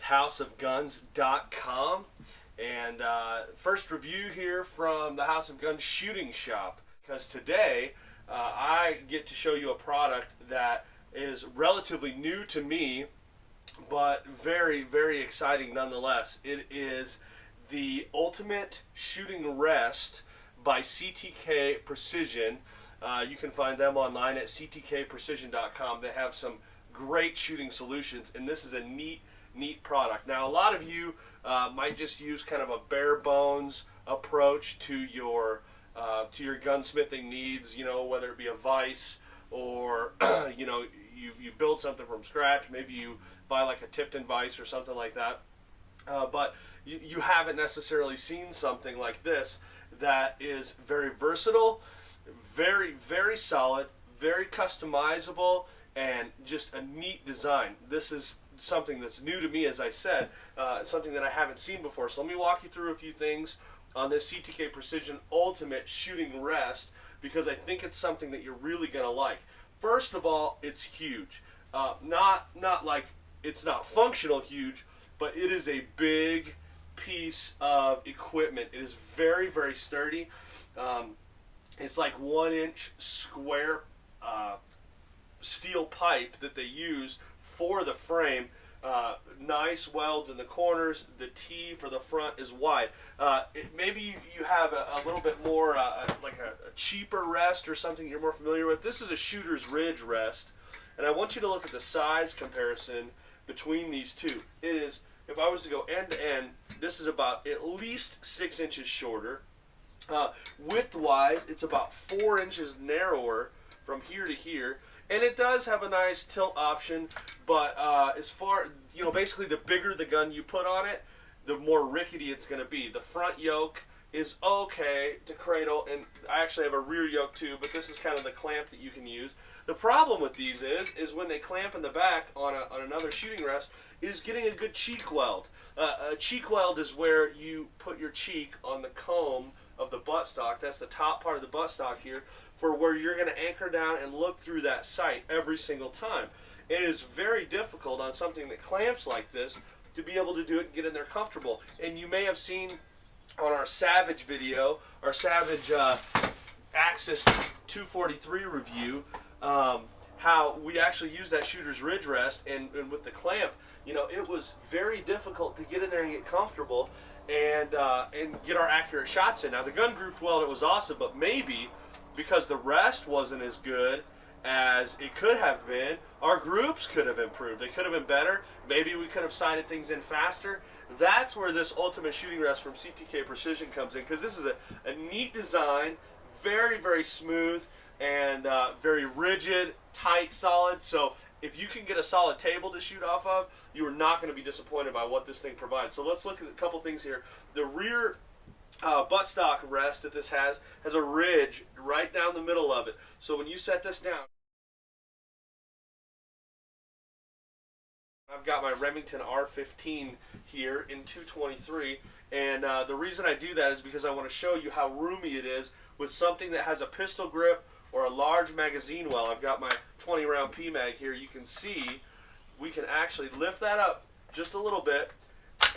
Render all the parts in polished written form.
with houseofguns.com, and first review here from the House of Guns shooting shop, because today I get to show you a product that is relatively new to me, but very, very exciting nonetheless. It is the Ultimate Shooting Rest by CTK Precision. You can find them online at ctkprecision.com. They have some great shooting solutions, and this is a neat product. Now, a lot of you might just use kind of a bare bones approach to your gunsmithing needs. You know, whether it be a vise or you know, you build something from scratch. Maybe you buy like a Tipton vise or something like that. But you haven't necessarily seen something like this that is very versatile, very, very solid, very customizable, and just a neat design. This is something that's new to me, as I said, something that I haven't seen before. So let me walk you through a few things on this CTK Precision Ultimate Shooting Rest, because I think it's something that you're really going to like. First of all, it's huge. Not like it's not functional huge, but it is a big piece of equipment. It is very, very sturdy. It's like 1-inch square steel pipe that they use for the frame. Nice welds in the corners. The T for the front is wide. Maybe you have a little bit more like a cheaper rest or something you're more familiar with. This is a shooter's ridge rest, and I want you to look at the size comparison between these two. It is, if I was to go end to end, this is about at least 6 inches shorter. Width-wise, it's about 4 inches narrower from here to here, and it does have a nice tilt option. But as far, you know, basically the bigger the gun you put on it, the more rickety it's going to be. The front yoke is okay to cradle, and I actually have a rear yoke too, but this is kind of the clamp that you can use. The problem with these is when they clamp in the back on another shooting rest, is getting a good cheek weld. A cheek weld is where you put your cheek on the comb of the buttstock. That's the top part of the buttstock here, for where you're going to anchor down and look through that sight every single time. It is very difficult on something that clamps like this to be able to do it and get in there comfortable. And you may have seen on our Savage video, our Savage Axis 243 review, how we actually use that shooter's ridge rest, and with the clamp, you know, it was very difficult to get in there and get comfortable and get our accurate shots in. Now, the gun grouped well, it was awesome, but maybe because the rest wasn't as good as it could have been, our groups could have improved. They could have been better. Maybe we could have sighted things in faster. That's where this Ultimate Shooting Rest from CTK Precision comes in, because this is a neat design, very, very smooth, and very rigid, tight, solid. So if you can get a solid table to shoot off of, you are not going to be disappointed by what this thing provides. So let's look at a couple things here. The rear buttstock rest that this has a ridge right down the middle of it. So when you set this down, I've got my Remington R15 here in 223, and the reason I do that is because I want to show you how roomy it is with something that has a pistol grip or a large magazine well. I've got my 20-round PMag here. You can see we can actually lift that up just a little bit,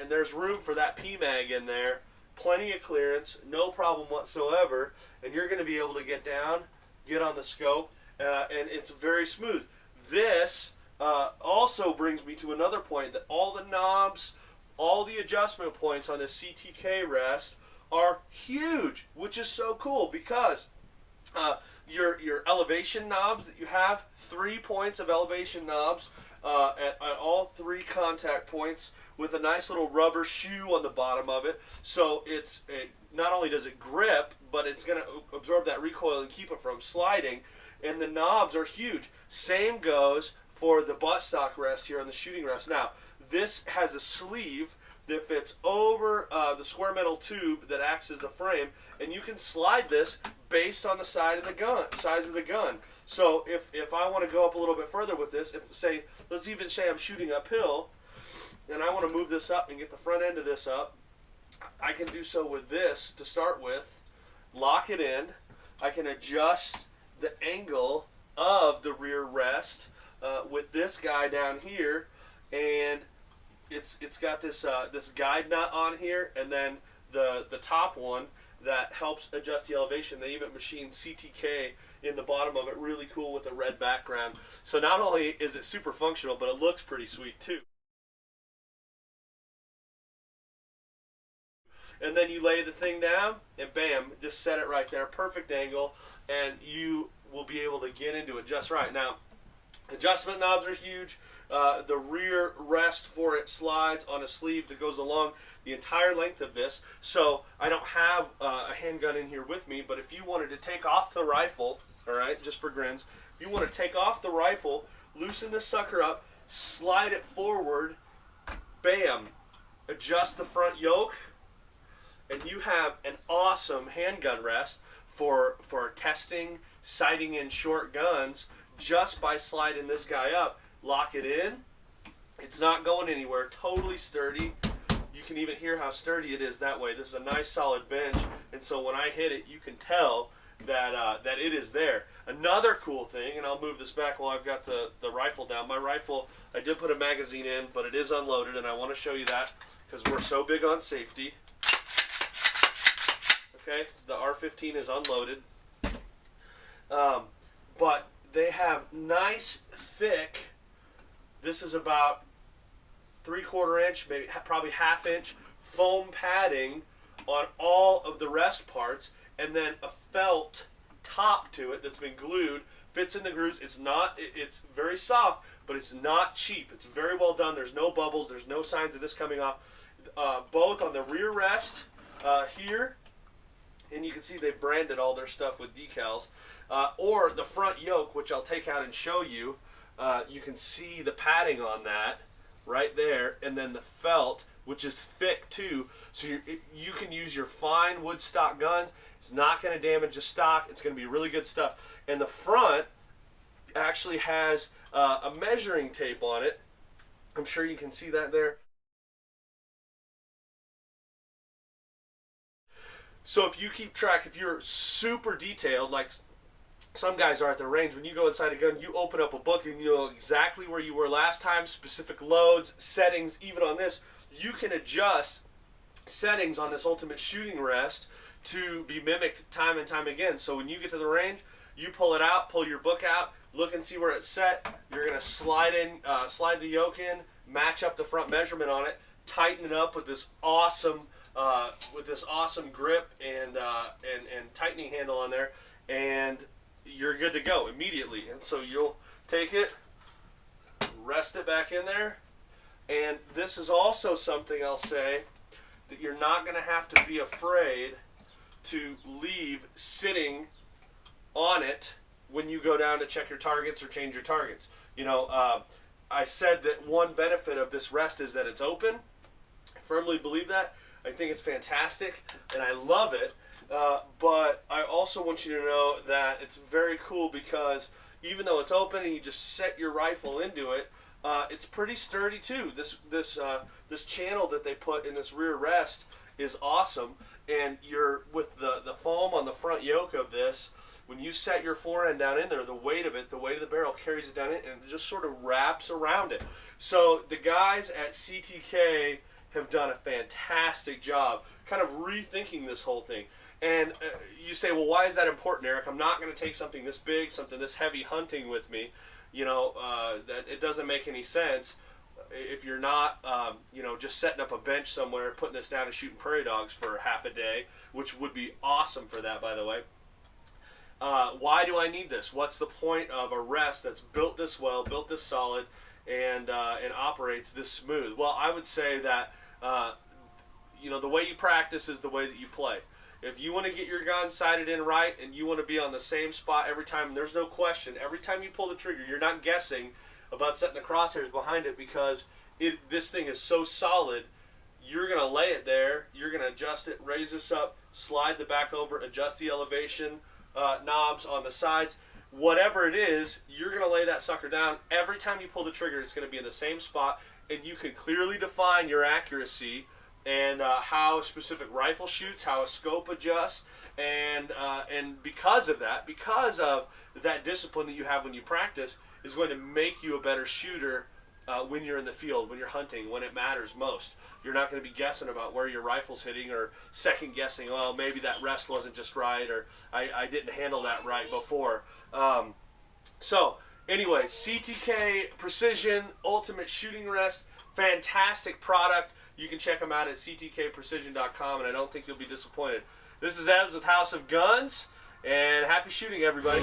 and there's room for that PMag in there. Plenty of clearance, no problem whatsoever, and you're going to be able to get down, get on the scope, and it's very smooth. This also brings me to another point, that all the knobs, all the adjustment points on this CTK rest are huge, which is so cool, because your elevation knobs that you have, 3 points of elevation knobs at all 3 contact points, with a nice little rubber shoe on the bottom of it. So not only does it grip, but it's going to absorb that recoil and keep it from sliding. And the knobs are huge. Same goes for the buttstock rest here on the shooting rest. Now, this has a sleeve that fits over the square metal tube that acts as the frame, and you can slide this based on the size of the gun. So if I want to go up a little bit further with this, let's even say I'm shooting uphill, and I want to move this up and get the front end of this up, I can do so with this to start with, lock it in. I can adjust the angle of the rear rest with this guy down here, and it's got this this guide nut on here, and then the top one that helps adjust the elevation. They even machined CTK in the bottom of it, really cool with a red background. So not only is it super functional, but it looks pretty sweet too. And then you lay the thing down, and bam, just set it right there, perfect angle, and you will be able to get into it just right. Now, adjustment knobs are huge. The rear rest for it slides on a sleeve that goes along the entire length of this. So I don't have a handgun in here with me, but if you wanted to take off the rifle, all right, just for grins, if you want to take off the rifle, loosen this sucker up, slide it forward, bam, adjust the front yoke, and you have an awesome handgun rest for testing, sighting in short guns, just by sliding this guy up. Lock it in. It's not going anywhere. Totally sturdy. You can even hear how sturdy it is that way. This is a nice solid bench, and so when I hit it, you can tell that that it is there. Another cool thing, and I'll move this back while I've got the rifle down. My rifle, I did put a magazine in, but it is unloaded, and I want to show you that because we're so big on safety. Okay, the R15 is unloaded, but they have nice, thick, this is about 3/4 inch, maybe probably 1/2 inch foam padding on all of the rest parts, and then a felt top to it that's been glued, fits in the grooves. It's very soft, but it's not cheap. It's very well done. There's no bubbles. There's no signs of this coming off. Both on the rear rest here, and you can see they've branded all their stuff with decals, or the front yoke, which I'll take out and show you. You can see the padding on that right there, and then the felt, which is thick too, so you can use your fine wood stock guns. It's not going to damage the stock. It's going to be really good stuff. And the front actually has a measuring tape on it. I'm sure you can see that there. So if you keep track, if you're super detailed, like some guys are at the range, when you go inside a gun, you open up a book and you know exactly where you were last time, specific loads, settings. Even on this, you can adjust settings on this ultimate shooting rest to be mimicked time and time again. So when you get to the range, you pull it out, pull your book out, look and see where it's set. You're going to slide the yoke in, match up the front measurement on it, tighten it up with this awesome grip and tightening handle on there, and you're good to go immediately. And so you'll take it, rest it back in there, and this is also something I'll say that you're not going to have to be afraid to leave sitting on it when you go down to check your targets or change your targets. You know, I said that one benefit of this rest is that it's open. I firmly believe that. I think it's fantastic, and I love it. But I also want you to know that it's very cool because even though it's open and you just set your rifle into it, it's pretty sturdy too. This channel that they put in this rear rest is awesome, and you're with the foam on the front yoke of this. When you set your forend down in there, the weight of the barrel carries it down in, and it just sort of wraps around it. So the guys at CTK have done a fantastic job kind of rethinking this whole thing. And you say, well, why is that important, Eric? I'm not going to take something this big, something this heavy hunting with me. You know, that it doesn't make any sense if you're not, you know, just setting up a bench somewhere, putting this down and shooting prairie dogs for half a day, which would be awesome for that, by the way. Why do I need this? What's the point of a rest that's built this well, built this solid, and operates this smooth? Well, I would say that you know, the way you practice is the way that you play. If you want to get your gun sighted in right and you want to be on the same spot every time, there's no question. Every time you pull the trigger, you're not guessing about setting the crosshairs behind it because this thing is so solid. You're going to lay it there. You're going to adjust it, raise this up, slide the back over, adjust the elevation knobs on the sides. Whatever it is, you're going to lay that sucker down. Every time you pull the trigger, it's going to be in the same spot, and you can clearly define your accuracy and how a specific rifle shoots, how a scope adjusts, and because of that discipline that you have when you practice, is going to make you a better shooter when you're in the field, when you're hunting, when it matters most. You're not going to be guessing about where your rifle's hitting or second guessing, well, maybe that rest wasn't just right, or I didn't handle that right before. So anyway, CTK Precision Ultimate Shooting Rest, fantastic product. You can check them out at ctkprecision.com, and I don't think you'll be disappointed. This is Ebbs with House of Guns, and happy shooting, everybody.